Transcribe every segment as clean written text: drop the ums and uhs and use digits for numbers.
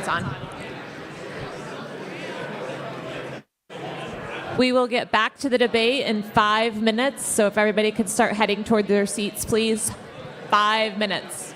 it's on. We will get back to the debate in 5 minutes, so if everybody could start heading toward their seats, please. 5 minutes.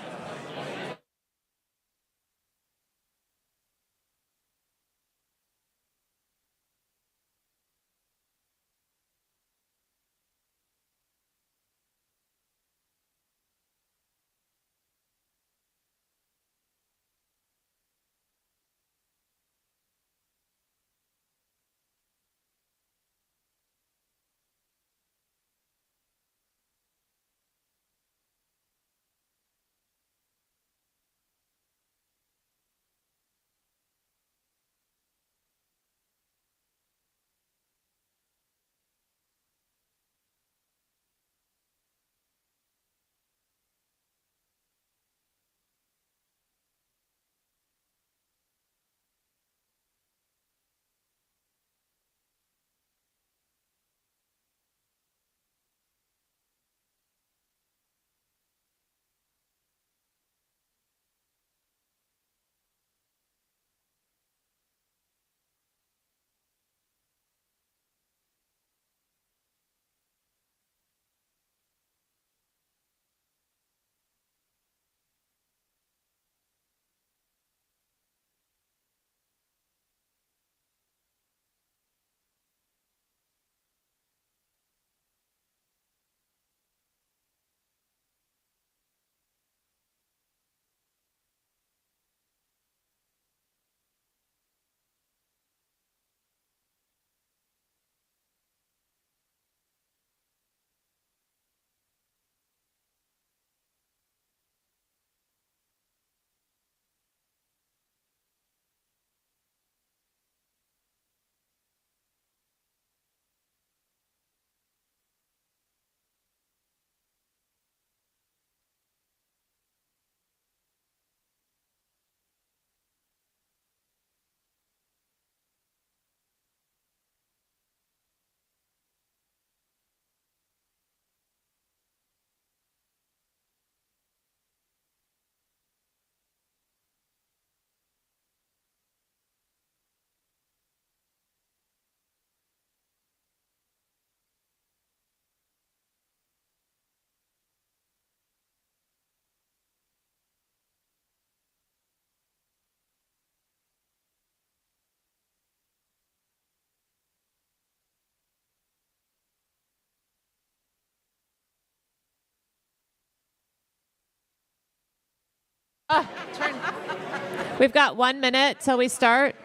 We've got 1 minute till we start.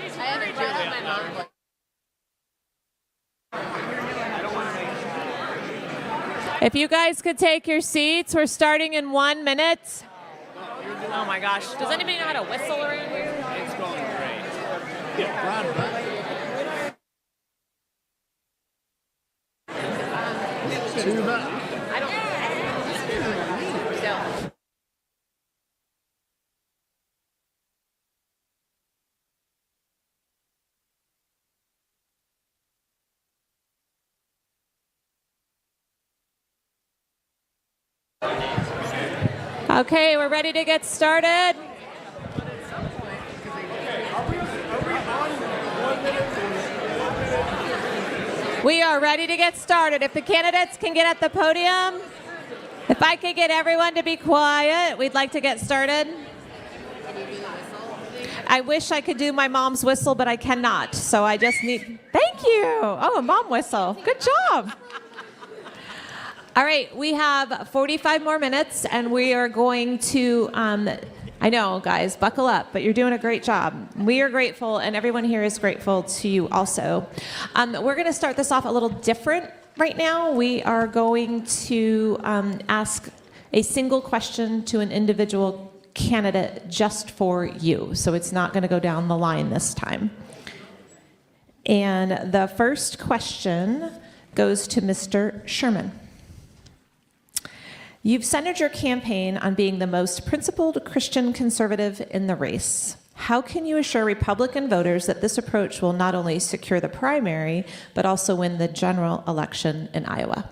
I haven't brought up my mom. If you guys could take your seats, we're starting in 1 minute. Oh my gosh. Does anybody know how to whistle around here? It's going great. Yeah, I don't. Okay, we're ready to get started. We are ready to get started. If the candidates can get at the podium, if I could get everyone to be quiet, we'd like to get started. I wish I could do my mom's whistle, but I cannot. So I just need, thank you. Oh, a mom whistle. Good job. All right, we have 45 more minutes, and we are going to, I know, guys, buckle up, but you're doing a great job. We are grateful, and everyone here is grateful to you also. We're going to start this off a little different right now. We are going to ask a single question to an individual candidate just for you. So it's not going to go down the line this time. And the first question goes to Mr. Sherman. You've centered your campaign on being the most principled Christian conservative in the race. How can you assure Republican voters that this approach will not only secure the primary, but also win the general election in Iowa?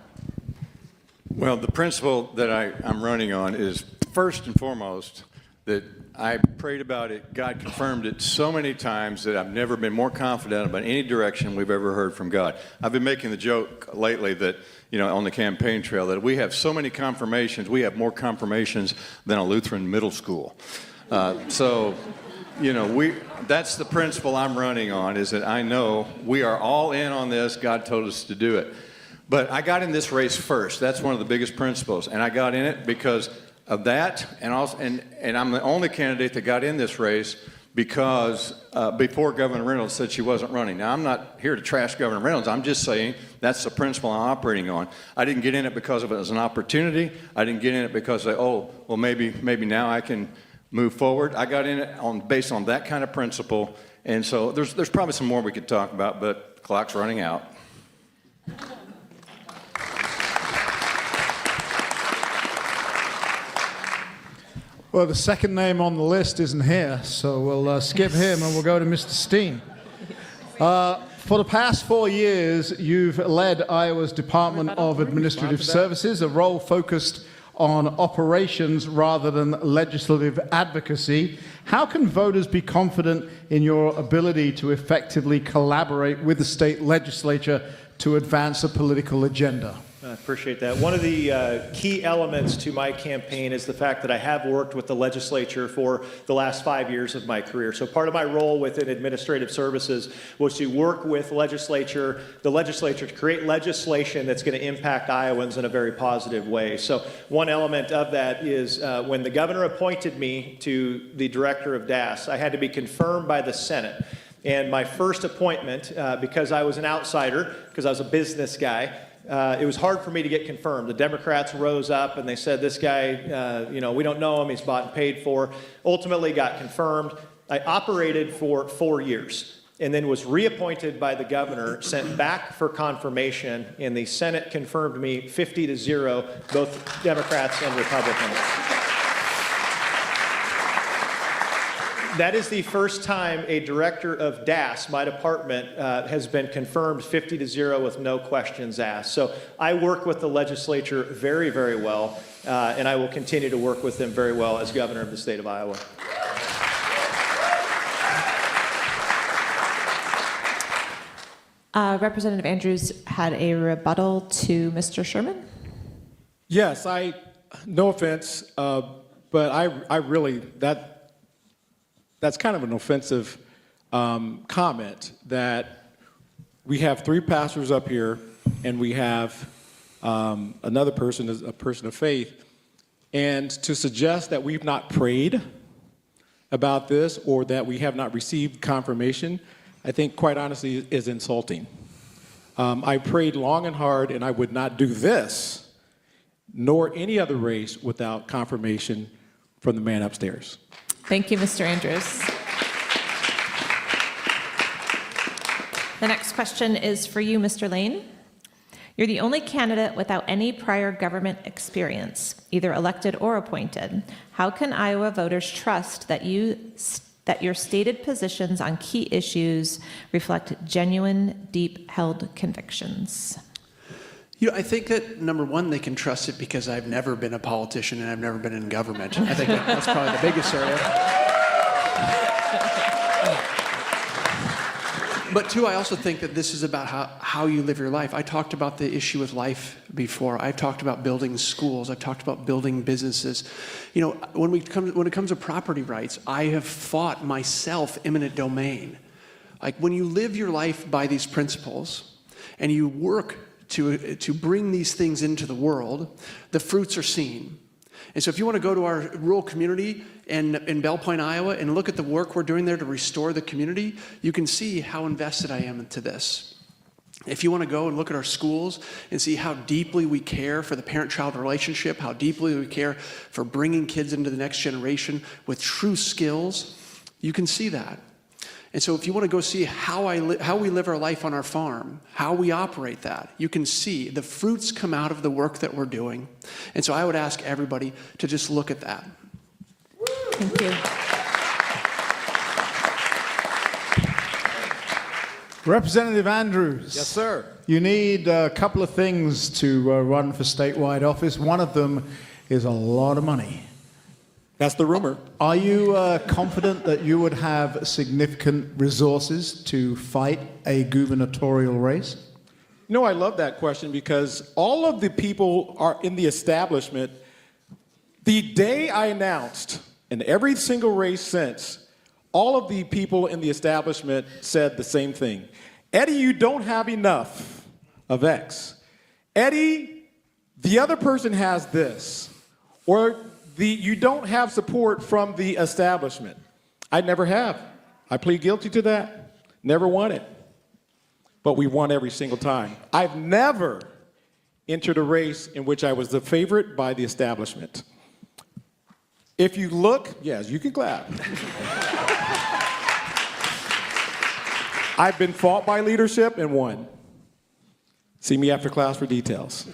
Well, the principle that I'm running on is, first and foremost, that I prayed about it. God confirmed it so many times that I've never been more confident about any direction we've ever heard from God. I've been making the joke lately that, on the campaign trail, that we have so many confirmations. We have more confirmations than a Lutheran middle school. That's the principle I'm running on, is that I know we are all in on this. God told us to do it. But I got in this race first. That's one of the biggest principles. And I got in it because of that, and I'm the only candidate that got in this race because before Governor Reynolds said she wasn't running. Now, I'm not here to trash Governor Reynolds. I'm just saying that's the principle I'm operating on. I didn't get in it because of it as an opportunity. I didn't get in it because maybe now I can move forward. I got in it based on that kind of principle. And so there's probably some more we could talk about, but the clock's running out. Well, the second name on the list isn't here, so we'll skip him and we'll go to Mr. Steen. For the past 4 years, you've led Iowa's Department of Administrative Services, a role focused on operations rather than legislative advocacy. How can voters be confident in your ability to effectively collaborate with the state legislature to advance a political agenda? I appreciate that. One of the key elements to my campaign is the fact that I have worked with the legislature for the last 5 years of my career. So part of my role within administrative services was to work with the legislature to create legislation that's going to impact Iowans in a very positive way. So one element of that is when the governor appointed me to the director of DAS, I had to be confirmed by the Senate. And my first appointment, because I was an outsider, because I was a business guy, it was hard for me to get confirmed. The Democrats rose up and they said, this guy, we don't know him, he's bought and paid for. Ultimately got confirmed. I operated for 4 years and then was reappointed by the governor, sent back for confirmation, and the Senate confirmed me 50-0, both Democrats and Republicans. That is the first time a director of DAS, my department, has been confirmed 50-0 with no questions asked. So I work with the legislature very, very well, and I will continue to work with them very well as governor of the state of Iowa. Representative Andrews had a rebuttal to Mr. Sherman. Yes, no offense, but I really, that's kind of an offensive comment that we have 3 pastors up here and we have another person, a person of faith, and to suggest that we've not prayed about this or that we have not received confirmation, I think quite honestly is insulting. I prayed long and hard, and I would not do this nor any other race without confirmation from the man upstairs. Thank you, Mr. Andrews. The next question is for you, Mr. Lane. You're the only candidate without any prior government experience, either elected or appointed. How can Iowa voters trust that your stated positions on key issues reflect genuine, deep-held convictions? I think that, number one, they can trust it because I've never been a politician and I've never been in government. I think that's probably the biggest area. But two, I also think that this is about how you live your life. I talked about the issue with life before. I've talked about building schools. I've talked about building businesses. When it comes to property rights, I have fought myself eminent domain. Like when you live your life by these principles and you work to bring these things into the world, the fruits are seen. And so if you want to go to our rural community in Belle Plaine, Iowa, and look at the work we're doing there to restore the community, you can see how invested I am into this. If you want to go and look at our schools and see how deeply we care for the parent-child relationship, how deeply we care for bringing kids into the next generation with true skills, you can see that. And so if you want to go see how we live our life on our farm, how we operate that, you can see the fruits come out of the work that we're doing. And so I would ask everybody to just look at that. Thank you. Representative Andrews. Yes, sir. You need a couple of things to run for statewide office. One of them is a lot of money. That's the rumor. Are you confident that you would have significant resources to fight a gubernatorial race? No, I love that question because all of the people are in the establishment. The day I announced, in every single race since, all of the people in the establishment said the same thing. Eddie, you don't have enough of X. Eddie, the other person has this. Or you don't have support from the establishment. I never have. I plead guilty to that. Never won it. But we won every single time. I've never entered a race in which I was the favorite by the establishment. If you look, yes, you can clap. I've been fought by leadership and won. See me after class for details.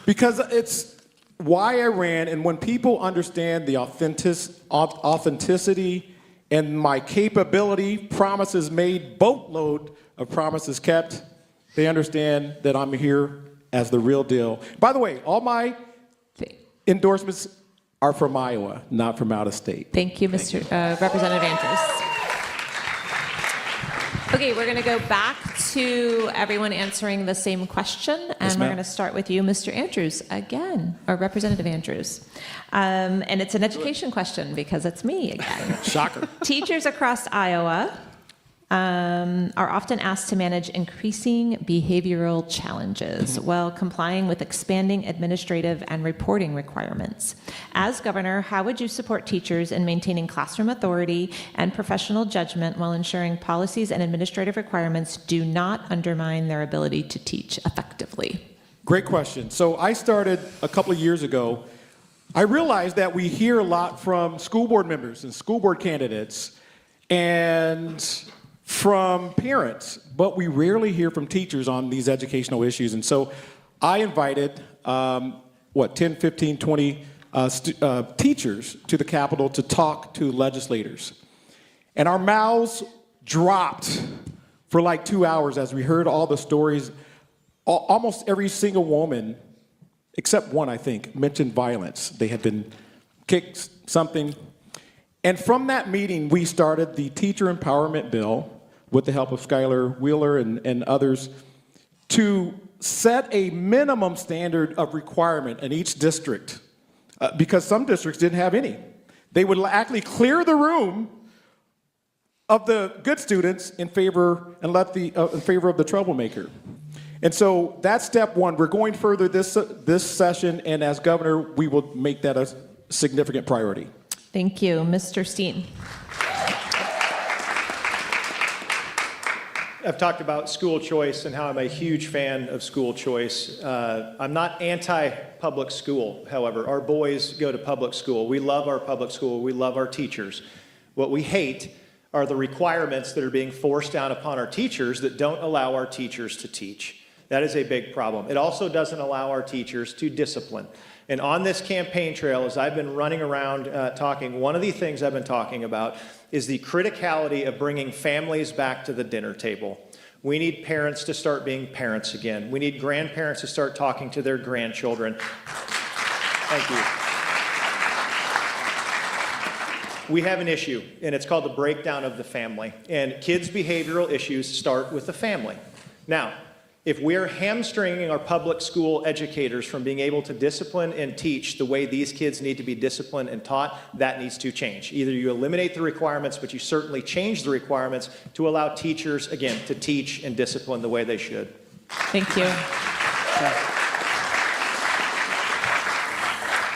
Because it's why I ran, and when people understand the authenticity and my capability, promises made, boatload of promises kept, they understand that I'm here as the real deal. By the way, all my endorsements are from Iowa, not from out of state. Thank you, Mr. Representative Andrews. Okay, we're going to go back to everyone answering the same question, and Yes, we're ma'am. going to start with you, Mr. Andrews, again, or Representative Andrews. And it's an education question because it's me again. Shocker. Teachers across Iowa are often asked to manage increasing behavioral challenges while complying with expanding administrative and reporting requirements. As governor, how would you support teachers in maintaining classroom authority and professional judgment while ensuring policies and administrative requirements do not undermine their ability to teach effectively? Great question. So I started a couple of years ago. I realized that we hear a lot from school board members and school board candidates and from parents, but we rarely hear from teachers on these educational issues. And so I invited, 10, 15, 20 teachers to the Capitol to talk to legislators. And our mouths dropped for like 2 hours as we heard all the stories. Almost every single woman, except one, I think, mentioned violence. They had been kicked, something. And from that meeting, we started the Teacher Empowerment Bill with the help of Skylar Wheeler and others to set a minimum standard of requirement in each district because some districts didn't have any. They would actually clear the room of the good students in favor and in favor of the troublemaker. And so that's step one. We're going further this session, and as governor, we will make that a significant priority. Thank you. Mr. Steen. I've talked about school choice and how I'm a huge fan of school choice. I'm not anti-public school, however. Our boys go to public school. We love our public school. We love our teachers. What we hate are the requirements that are being forced down upon our teachers that don't allow our teachers to teach. That is a big problem. It also doesn't allow our teachers to discipline. And on this campaign trail, as I've been running around talking, one of the things I've been talking about is the criticality of bringing families back to the dinner table. We need parents to start being parents again. We need grandparents to start talking to their grandchildren. Thank you. We have an issue, and it's called the breakdown of the family. And kids' behavioral issues start with the family. Now, if we're hamstringing our public school educators from being able to discipline and teach the way these kids need to be disciplined and taught, that needs to change. Either you eliminate the requirements, but you certainly change the requirements to allow teachers, again, to teach and discipline the way they should. Thank you.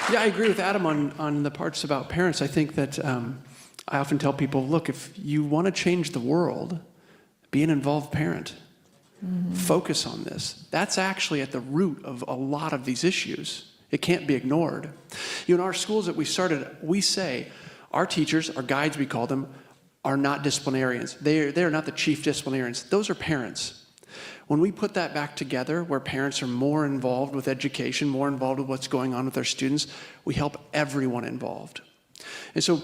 Yeah, I agree with Adam on the parts about parents. I think that I often tell people, look, if you want to change the world, be an involved parent. Mm-hmm. Focus on this. That's actually at the root of a lot of these issues. It can't be ignored. In our schools that we started, we say our teachers, our guides we call them, are not disciplinarians. They are not the chief disciplinarians. Those are parents. When we put that back together, where parents are more involved with education, more involved with what's going on with our students, we help everyone involved. And so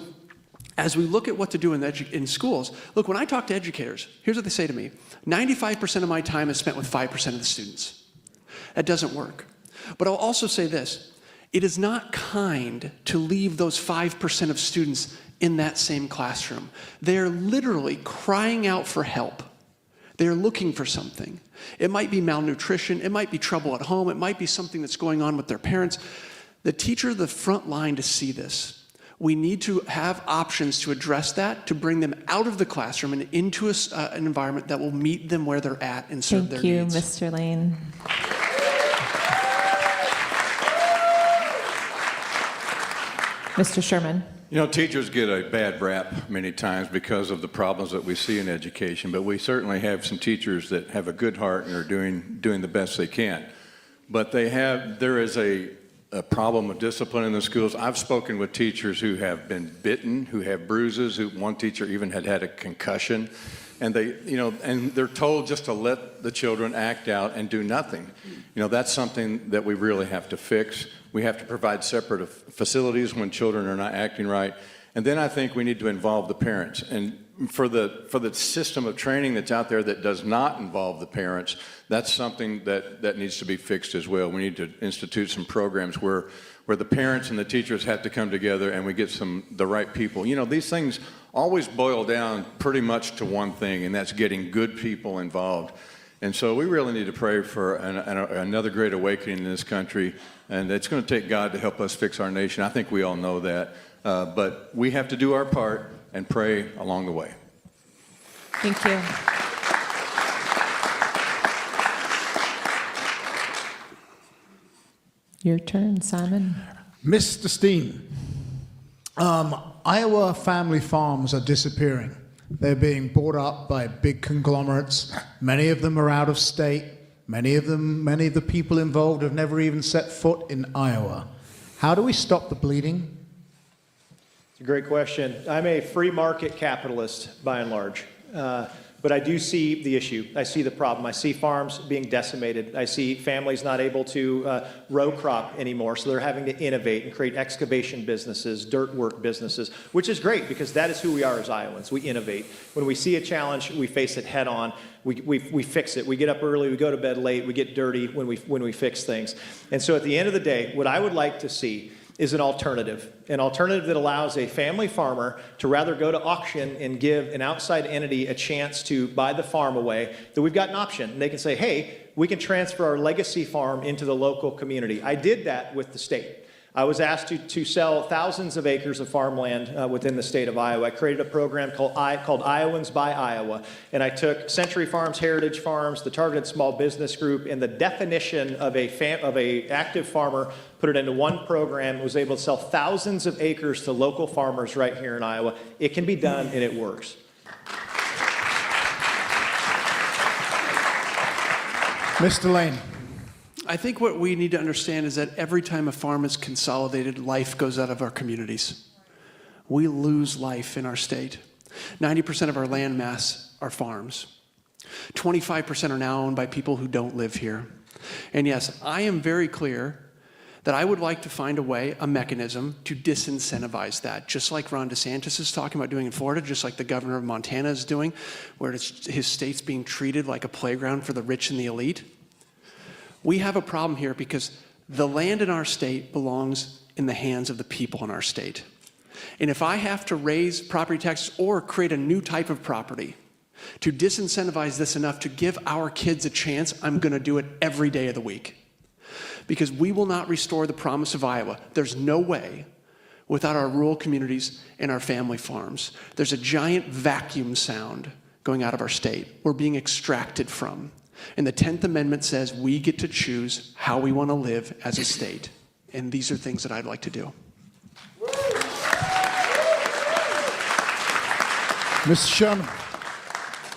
as we look at what to do in schools, look, when I talk to educators, here's what they say to me. 95% of my time is spent with 5% of the students. That doesn't work. But I'll also say this. It is not kind to leave those 5% of students in that same classroom. They're literally crying out for help. They're looking for something. It might be malnutrition, it might be trouble at home, it might be something that's going on with their parents. The teacher is the front line to see this. We need to have options to address that, to bring them out of the classroom and into an environment that will meet them where they're at and serve their Thank you, needs. Mr. Lane. Mr. Sherman. You know, teachers get a bad rap many times because of the problems that we see in education, but we certainly have some teachers that have a good heart and are doing the best they can. But there is a problem of discipline in the schools. I've spoken with teachers who have been bitten, who have bruises, one teacher even had a concussion, and they're told just to let the children act out and do nothing. You know, that's something that we really have to fix. We have to provide separate facilities when children are not acting right. And then I think we need to involve the parents. And for the system of training that's out there that does not involve the parents, that's something that needs to be fixed as well. We need to institute some programs where the parents and the teachers have to come together and we get the right people. You know, these things always boil down pretty much to one thing, and that's getting good people involved. And so we really need to pray for another great awakening in this country, and it's going to take God to help us fix our nation. I think we all know that, but we have to do our part and pray along the way. Thank you. Your turn, Simon. Mr. Steen, Iowa family farms are disappearing. They're being bought up by big conglomerates. Many of them are out of state. Many of the people involved have never even set foot in Iowa. How do we stop the bleeding? It's a great question. I'm a free market capitalist by and large. But I do see the issue. I see the problem. I see farms being decimated. I see families not able to row crop anymore, so they're having to innovate and create excavation businesses, dirt work businesses, which is great because that is who we are as Iowans. We innovate. When we see a challenge, we face it head on. We fix it. We get up early, we go to bed late, we get dirty when we fix things. And so at the end of the day, what I would like to see is an alternative that allows a family farmer to rather go to auction and give an outside entity a chance to buy the farm away, that we've got an option. And they can say, hey, we can transfer our legacy farm into the local community. I did that with the state. I was asked to sell thousands of acres of farmland within the state of Iowa. I created a program called Iowans by Iowa, and I took Century Farms, Heritage Farms, the Targeted Small Business Group, and the definition of a active farmer, put it into one program, was able to sell thousands of acres to local farmers right here in Iowa. It can be done, and it works. Mr. Lane. I think what we need to understand is that every time a farm is consolidated, life goes out of our communities. We lose life in our state. 90% of our land mass are farms. 25% are now owned by people who don't live here. And yes, I am very clear that I would like to find a way, a mechanism, to disincentivize that, just like Ron DeSantis is talking about doing in Florida, just like the governor of Montana is doing, where his state's being treated like a playground for the rich and the elite. We have a problem here because the land in our state belongs in the hands of the people in our state. And if I have to raise property taxes or create a new type of property to disincentivize this enough to give our kids a chance, I'm going to do it every day of the week. Because we will not restore the promise of Iowa. There's no way without our rural communities and our family farms. There's a giant vacuum sound going out of our state. We're being extracted from. And the 10th Amendment says we get to choose how we want to live as a state. And these are things that I'd like to do. Mr. Sherman.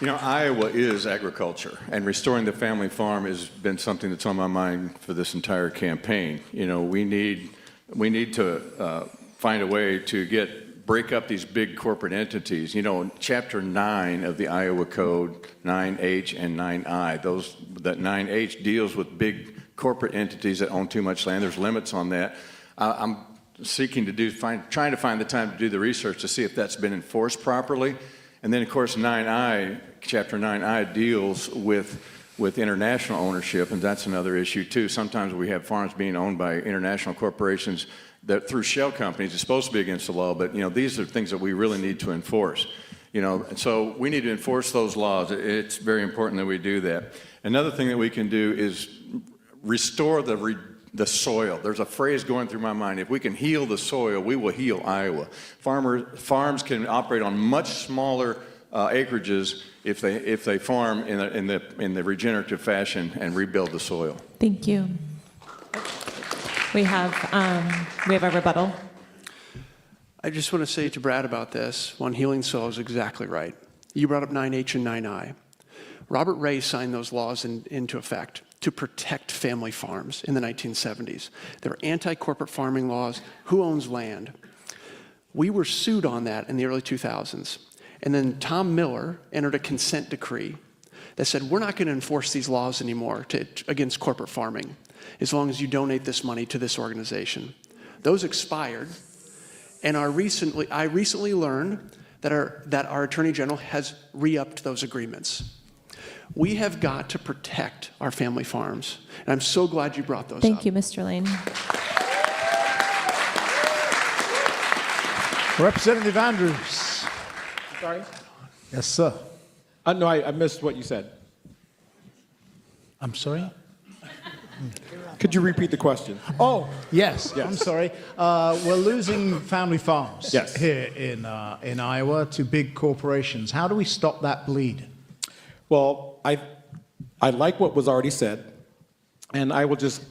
You know, Iowa is agriculture, and restoring the family farm has been something that's on my mind for this entire campaign. You know, we need to find a way to break up these big corporate entities. You know, Chapter 9 of the Iowa Code, 9H and 9I, that 9H deals with big corporate entities that own too much land. There's limits on that. I'm seeking to trying to find the time to do the research to see if that's been enforced properly. And then, of course, Chapter 9I deals with with international ownership, and that's another issue too. Sometimes we have farms being owned by international corporations that through shell companies. It's supposed to be against the law, but these are things that we really need to enforce. And so we need to enforce those laws. It's very important that we do that. Another thing that we can do is restore the soil. There's a phrase going through my mind: if we can heal the soil, we will heal Iowa. Farms can operate on much smaller acreages if they farm in the regenerative fashion and rebuild the soil. Thank you. We have a rebuttal. I just want to say to Brad about this, one, healing soil is exactly right. You brought up 9H and 9I. Robert Ray signed those laws into effect to protect family farms in the 1970s. They were anti-corporate farming laws. Who owns land? We were sued on that in the early 2000s. And then Tom Miller entered a consent decree that said, we're not going to enforce these laws anymore against corporate farming as long as you donate this money to this organization. Those expired, and I recently learned that our Attorney General has re-upped those agreements. We have got to protect our family farms, and I'm so glad you brought those up. Thank you, Mr. Lane. Representative Andrews. Sorry? Yes, sir. No, I missed what you said. I'm sorry? Could you repeat the question? Oh, yes. Yes. I'm sorry. We're losing family farms here in Iowa to big corporations. How do we stop that bleed? Well, I like what was already said, and I will just,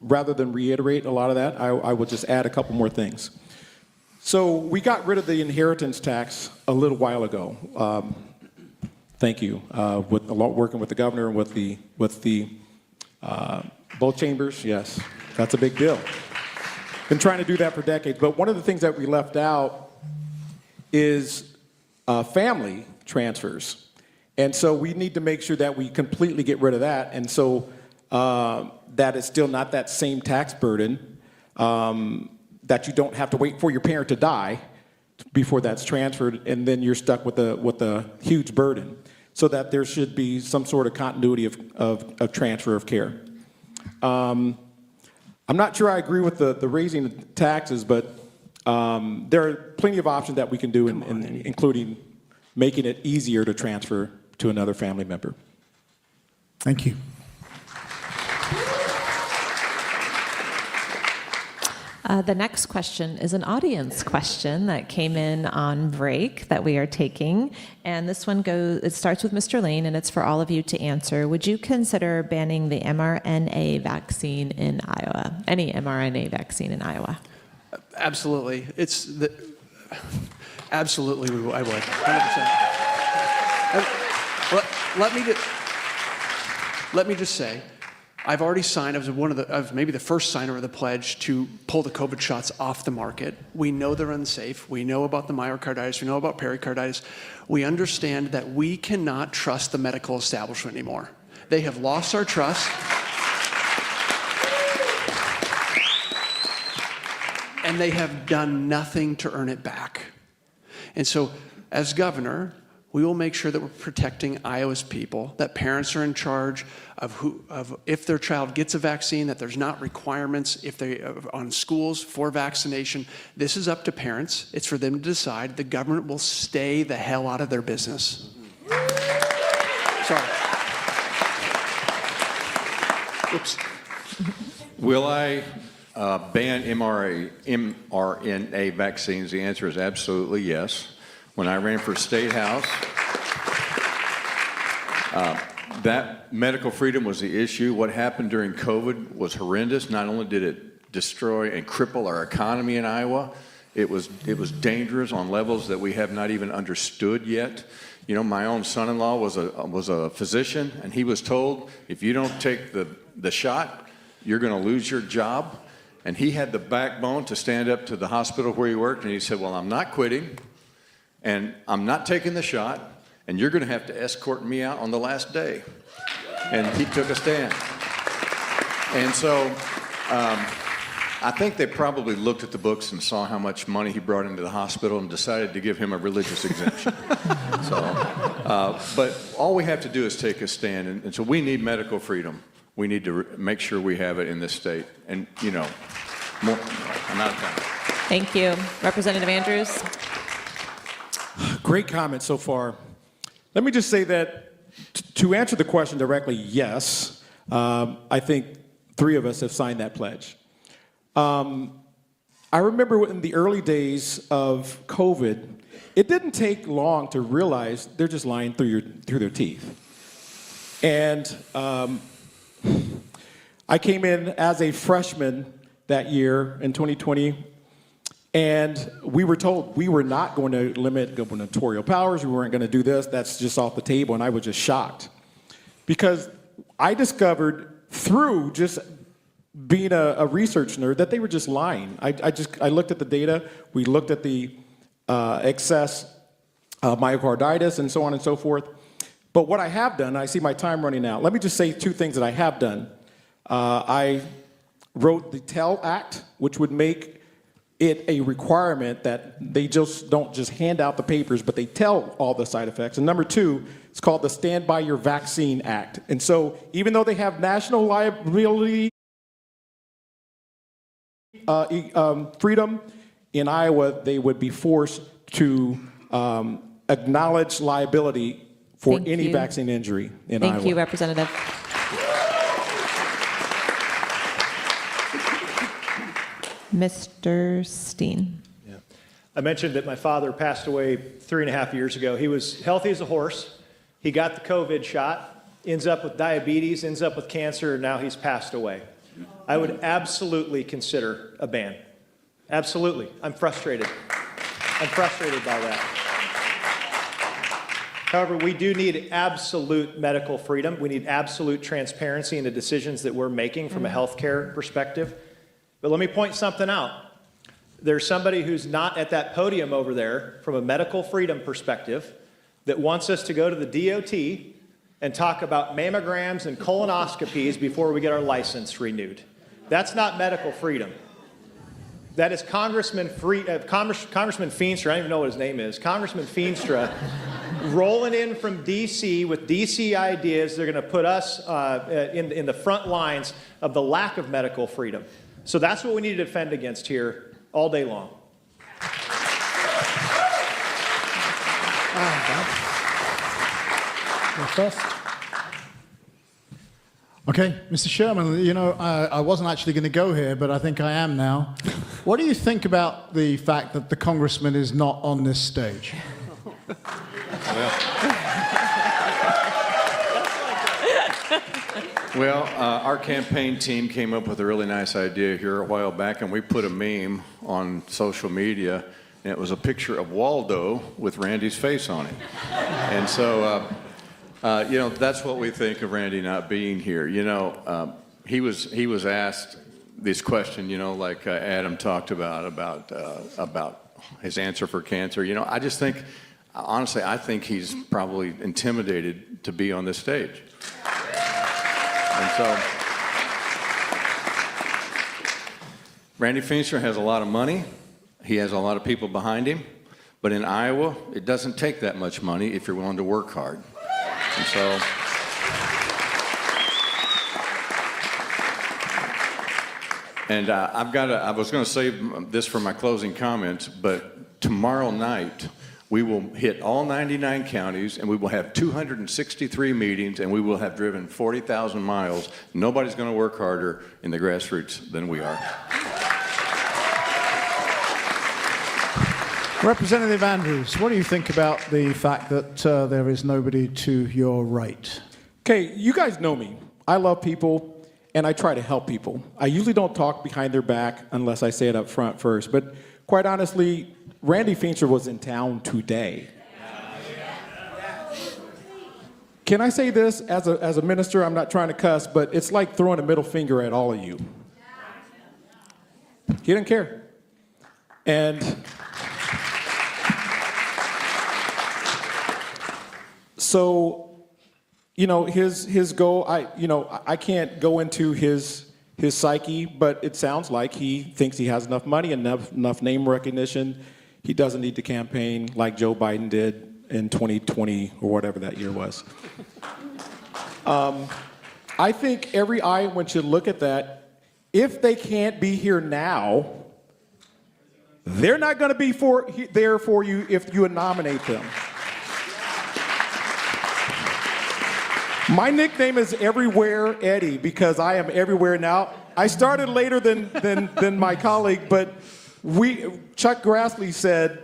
rather than reiterate a lot of that, I will just add a couple more things. So we got rid of the inheritance tax a little while ago. Thank you. Working with the governor and with the both chambers, yes, that's a big deal. Been trying to do that for decades, but one of the things that we left out is family transfers. And so we need to make sure that we completely get rid of that, and so that it's still not that same tax burden, that you don't have to wait for your parent to die before that's transferred, and then you're stuck with a huge burden. So that there should be some sort of continuity of transfer of care. I'm not sure I agree with the raising the taxes, but there are plenty of options that we can do, including making it easier to transfer to another family member. Thank you. The next question is an audience question that came in on break that we are taking. And this one it starts with Mr. Lane, and it's for all of you to answer. Would you consider banning the mRNA vaccine in Iowa? Any mRNA vaccine in Iowa? Absolutely. Absolutely, I would. 100%. Let me just say, I've already signed, I was maybe the first signer of the pledge to pull the COVID shots off the market. We know they're unsafe. We know about the myocarditis. We know about pericarditis. We understand that we cannot trust the medical establishment anymore. They have lost our trust. And they have done nothing to earn it back. And so, as governor, we will make sure that we're protecting Iowa's people, that parents are in charge of if their child gets a vaccine, that there's not requirements on schools for vaccination. This is up to parents. It's for them to decide. The government will stay the hell out of their business. Sorry. Oops. Will I ban mRNA vaccines? The answer is absolutely yes. When I ran for State House, that medical freedom was the issue. What happened during COVID was horrendous. Not only did it destroy and cripple our economy in Iowa, it was dangerous on levels that we have not even understood yet. You know, my own son-in-law was a physician, and he was told, if you don't take the shot, you're going to lose your job. And he had the backbone to stand up to the hospital where he worked, and he said, well, I'm not quitting. And I'm not taking the shot, and you're going to have to escort me out on the last day. And he took a stand. And so I think they probably looked at the books and saw how much money he brought into the hospital and decided to give him a religious exemption. But all we have to do is take a stand, and so we need medical freedom. We need to make sure we have it in this state. And, I'm out of time. Thank you. Representative Andrews? Great comment so far. Let me just say that to answer the question directly, yes, I think 3 of us have signed that pledge. I remember in the early days of COVID, it didn't take long to realize they're just lying through their teeth. And I came in as a freshman that year in 2020, and we were told we were not going to limit gubernatorial powers. We weren't going to do this. That's just off the table, and I was just shocked. Because I discovered through just being a research nerd that they were just lying. I looked at the data. We looked at the excess myocarditis and so on and so forth. But what I have done, I see my time running out. Let me just say 2 things that I have done. I wrote the TELL Act, which would make it a requirement that they just don't just hand out the papers, but they tell all the side effects. And number 2, it's called the Stand By Your Vaccine Act. And so even though they have national liability freedom, in Iowa, they would be forced to acknowledge liability for Thank any you. vaccine injury in Iowa. Thank you, Representative. Mr. Steen. I mentioned that my father passed away 3.5 years ago. He was healthy as a horse. He got the COVID shot, ends up with diabetes, ends up with cancer, and now he's passed away. I would absolutely consider a ban. Absolutely. I'm frustrated. I'm frustrated by that. However, we do need absolute medical freedom. We need absolute transparency in the decisions that we're making from a healthcare perspective. But let me point something out. There's somebody who's not at that podium over there from a medical freedom perspective that wants us to go to the DOT and talk about mammograms and colonoscopies before we get our license renewed. That's not medical freedom. That is Congressman Feenstra, I don't even know what his name is, Congressman Feenstra, rolling in from D.C. with D.C. ideas. They're going to put us in the front lines of the lack of medical freedom. So that's what we need to defend against here all day long. First. Okay, Mr. Sherman, I wasn't actually going to go here, but I think I am now. What do you think about the fact that the congressman is not on this stage? Well, our campaign team came up with a really nice idea here a while back, and we put a meme on social media, and it was a picture of Waldo with Randy's face on it. And so, that's what we think of Randy not being here. He was asked this question, like Adam talked about his answer for cancer. I just think, honestly, I think he's probably intimidated to be on this stage. And so, Randy Feenstra has a lot of money. He has a lot of people behind him. But in Iowa, it doesn't take that much money if you're willing to work hard. And so, I was going to save this for my closing comments, but tomorrow night, we will hit all 99 counties, and we will have 263 meetings, and we will have driven 40,000 miles. Nobody's going to work harder in the grassroots than we are. Representative Andrews, what do you think about the fact that there is nobody to your right? Okay, you guys know me. I love people, and I try to help people. I usually don't talk behind their back unless I say it up front first. But quite honestly, Randy Feenstra was in town today. Can I say this as a minister? I'm not trying to cuss, but it's like throwing a middle finger at all of you. He didn't care. And so, his goal, I can't go into his his psyche, but it sounds like he thinks he has enough money, enough name recognition. He doesn't need to campaign like Joe Biden did in 2020 or whatever that year was. I think every Iowan should look at that. If they can't be here now, they're not going to be there for you if you nominate them. My nickname is Everywhere Eddie because I am everywhere now. I started later than my colleague, but Chuck Grassley said,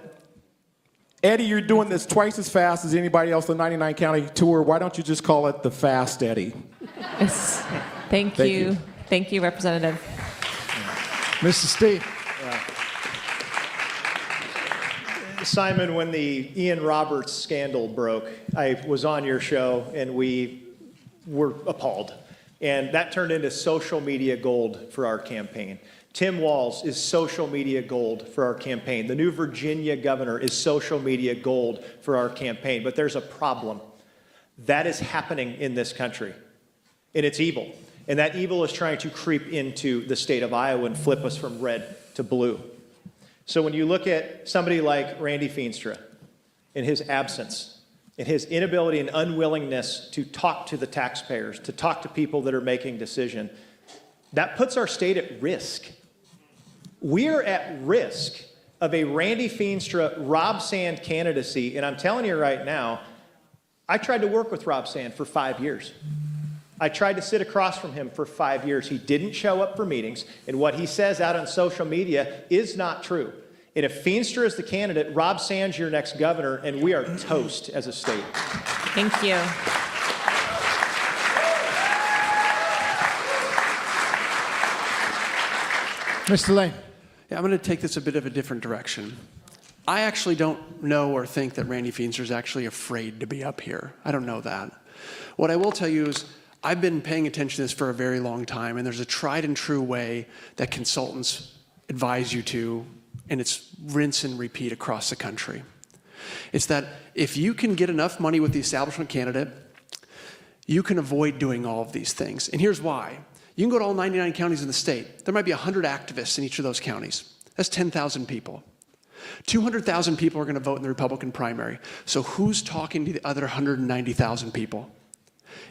Eddie, you're doing this twice as fast as anybody else on the 99 County Tour. Why don't you just call it the Fast Eddie? Yes. Thank you. Thank you, Representative. Mr. Steen. Simon, when the Ian Roberts scandal broke, I was on your show and we were appalled. And that turned into social media gold for our campaign. Tim Walz is social media gold for our campaign. The new Virginia governor is social media gold for our campaign. But there's a problem. That is happening in this country. And it's evil. And that evil is trying to creep into the state of Iowa and flip us from red to blue. So when you look at somebody like Randy Feenstra in his absence, in his inability and unwillingness to talk to the taxpayers, to talk to people that are making decisions, that puts our state at risk. We are at risk of a Randy Feenstra, Rob Sand candidacy, and I'm telling you right now, I tried to work with Rob Sand for 5 years. I tried to sit across from him for 5 years. He didn't show up for meetings, and what he says out on social media is not true. And if Feenstra is the candidate, Rob Sand's your next governor, and we are toast as a state. Thank you. Mr. Lane. Yeah, I'm going to take this a bit of a different direction. I actually don't know or think that Randy Feenstra is actually afraid to be up here. I don't know that. What I will tell you is I've been paying attention to this for a very long time, and there's a tried and true way that consultants advise you to, and it's rinse and repeat across the country. It's that if you can get enough money with the establishment candidate, you can avoid doing all of these things. And here's why. You can go to all 99 counties in the state. There might be 100 activists in each of those counties. That's 10,000 people. 200,000 people are going to vote in the Republican primary. So who's talking to the other 190,000 people?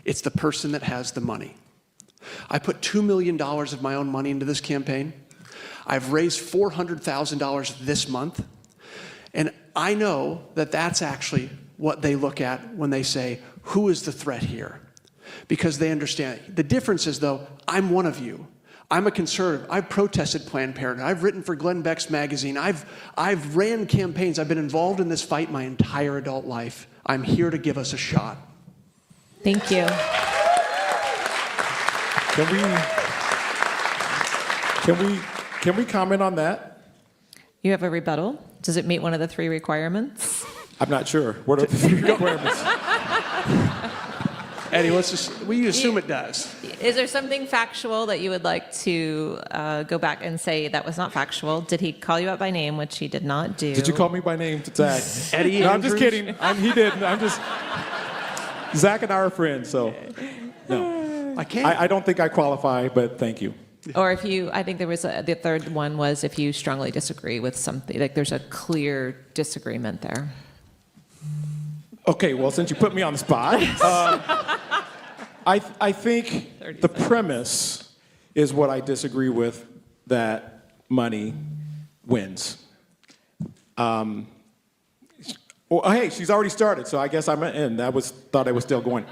It's the person that has the money. I put $2 million of my own money into this campaign. I've raised $400,000 this month. And I know that that's actually what they look at when they say, who is the threat here? Because they understand. The difference is, though, I'm one of you. I'm a conservative. I've protested Planned Parenthood. I've written for Glenn Beck's magazine. I've ran campaigns. I've been involved in this fight my entire adult life. I'm here to give us a shot. Thank you. Can we comment on that? You have a rebuttal. Does it meet one of the 3 requirements? I'm not sure. What are the 3 requirements? Eddie, we assume it does. Is there something factual that you would like to go back and say that was not factual? Did he call you out by name, which he did not do? Did you call me by name to Zach? Eddie No, I'm just Andrews? kidding. He didn't. Zach and I are friends, so no. I can't. I don't think I qualify, but thank you. Or if you, I think there was the third one was if you strongly disagree with something, like there's a clear disagreement there. Okay, well, since you put me on the spot, I think the premise is what I disagree with, that money wins. Well, hey, she's already started, so I guess I'm in. Thought I was still going.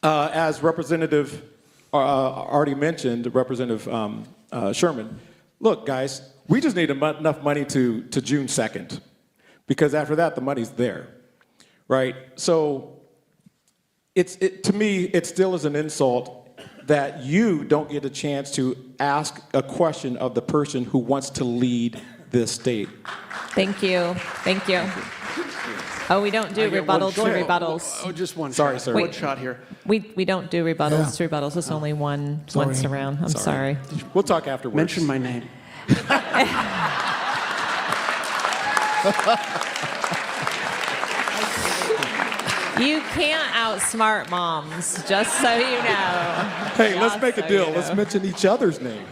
As Representative already mentioned, Representative Sherman, look, guys, we just need enough money to June 2nd. Because after that, the money's there, right? So to me, it still is an insult that you don't get a chance to ask a question of the person who wants to lead this state. Thank you. Thank you. Oh, we don't do rebuttals to rebuttals. Oh, just one Sorry, shot. sir. One shot here. We don't do rebuttals to rebuttals. It's only once around. I'm sorry. We'll talk afterwards. Mention my name. You can't outsmart moms, just so you know. Hey, let's Just make a so deal. you Let's know. mention each other's name.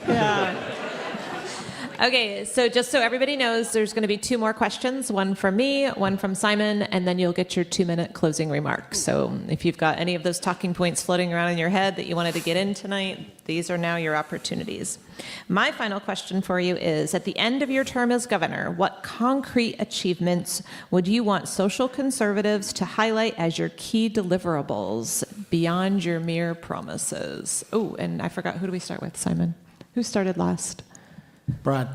Okay, so just so everybody knows, there's going to be 2 more questions, one from me, one from Simon, and then you'll get your 2-minute closing remarks. So if you've got any of those talking points floating around in your head that you wanted to get in tonight, these are now your opportunities. My final question for you is, at the end of your term as governor, what concrete achievements would you want social conservatives to highlight as your key deliverables beyond your mere promises? Oh, and I forgot, who do we start with, Simon? Who started last? Brad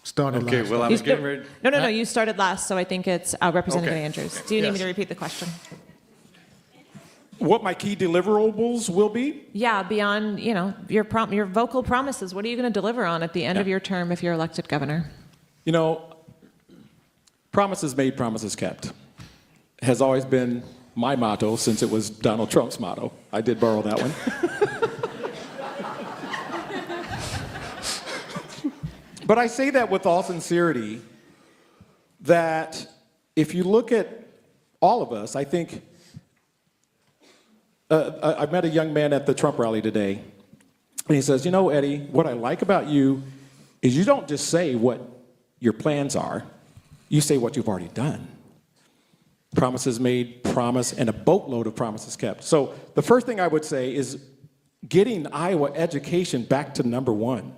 started Okay, last. well, I was getting ready. No, you started last, so I think it's Representative Okay. Andrews. Do you need me Yes. to repeat the question? What my key deliverables will be? Yeah, beyond, your vocal promises, what are you going to deliver on at the end of your term if you're elected governor? You know, promises made, promises kept has always been my motto since it was Donald Trump's motto. I did borrow that one. But I say that with all sincerity, that if you look at all of us, I think, I met a young man at the Trump rally today, and he says, Eddie, what I like about you is you don't just say what your plans are, you say what you've already done. Promises made, promise, and a boatload of promises kept. So the first thing I would say is getting Iowa education back to number 1.